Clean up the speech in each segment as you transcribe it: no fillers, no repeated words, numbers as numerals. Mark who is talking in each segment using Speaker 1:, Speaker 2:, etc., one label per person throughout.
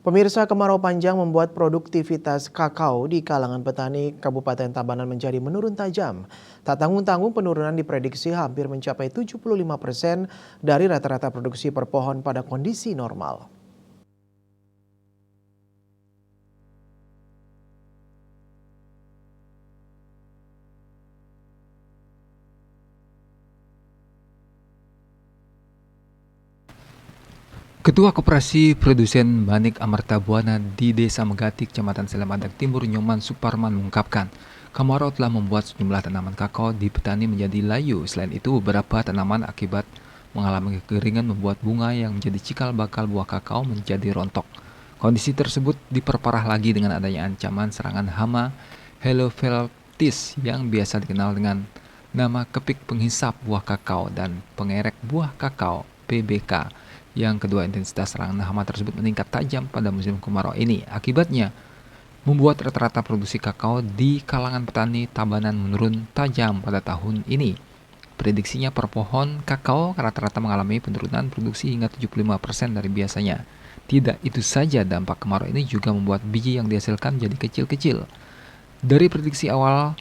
Speaker 1: Pemirsa, kemarau panjang membuat produktivitas kakao di kalangan petani Kabupaten Tabanan menjadi menurun tajam. Tak tanggung-tanggung penurunan diprediksi hampir mencapai 75% dari rata-rata produksi per pohon pada kondisi normal.
Speaker 2: Ketua Koperasi Produsen Banik Amarta Buana di Desa Megati, Kecamatan Selamadak Timur, Nyoman Suparman mengungkapkan, kemarau telah membuat sejumlah tanaman kakao di petani menjadi layu. Selain itu, beberapa tanaman akibat mengalami kekeringan membuat bunga yang menjadi cikal bakal buah kakao menjadi rontok. Kondisi tersebut diperparah lagi dengan adanya ancaman serangan hama Helopeltis yang biasa dikenal dengan nama kepik penghisap buah kakao dan pengerek buah kakao (PBK). Yang kedua, intensitas serangan hama tersebut meningkat tajam pada musim kemarau ini. Akibatnya, membuat rata-rata produksi kakao di kalangan petani Tabanan menurun tajam pada tahun ini. Prediksinya per pohon kakao rata-rata mengalami penurunan produksi hingga 75% dari biasanya. Tidak itu saja, dampak kemarau ini juga membuat biji yang dihasilkan jadi kecil-kecil. Dari prediksi awal,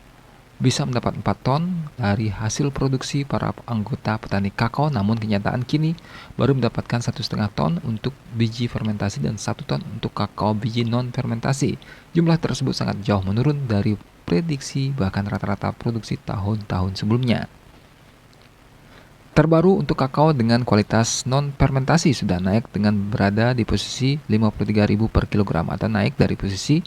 Speaker 2: bisa mendapat 4 ton dari hasil produksi para anggota petani kakao, namun kenyataan kini baru mendapatkan 1,5 ton untuk biji fermentasi dan 1 ton untuk kakao biji non-fermentasi. Jumlah tersebut sangat jauh menurun dari prediksi bahkan rata-rata produksi tahun-tahun sebelumnya. Terbaru untuk kakao dengan kualitas non-fermentasi sudah naik dengan berada di posisi 53.000 per kilogram atau naik dari posisi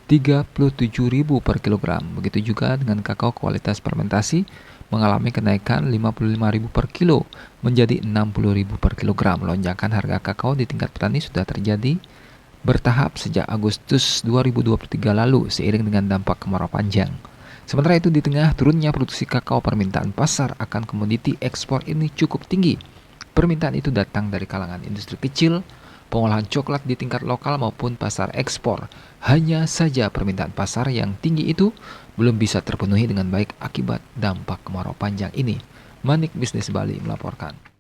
Speaker 2: 37.000 per kilogram. Begitu juga dengan kakao kualitas fermentasi mengalami kenaikan 55.000 per kilo menjadi 60.000 per kilogram. Lonjakan harga kakao di tingkat petani sudah terjadi bertahap sejak Agustus 2023 lalu seiring dengan dampak kemarau panjang. Sementara itu, di tengah turunnya produksi kakao, permintaan pasar akan komoditi ekspor ini cukup tinggi. Permintaan itu datang dari kalangan industri kecil, pengolahan coklat di tingkat lokal maupun pasar ekspor. Hanya saja permintaan pasar yang tinggi itu belum bisa terpenuhi dengan baik akibat dampak kemarau panjang ini. Manik Bisnis Bali melaporkan.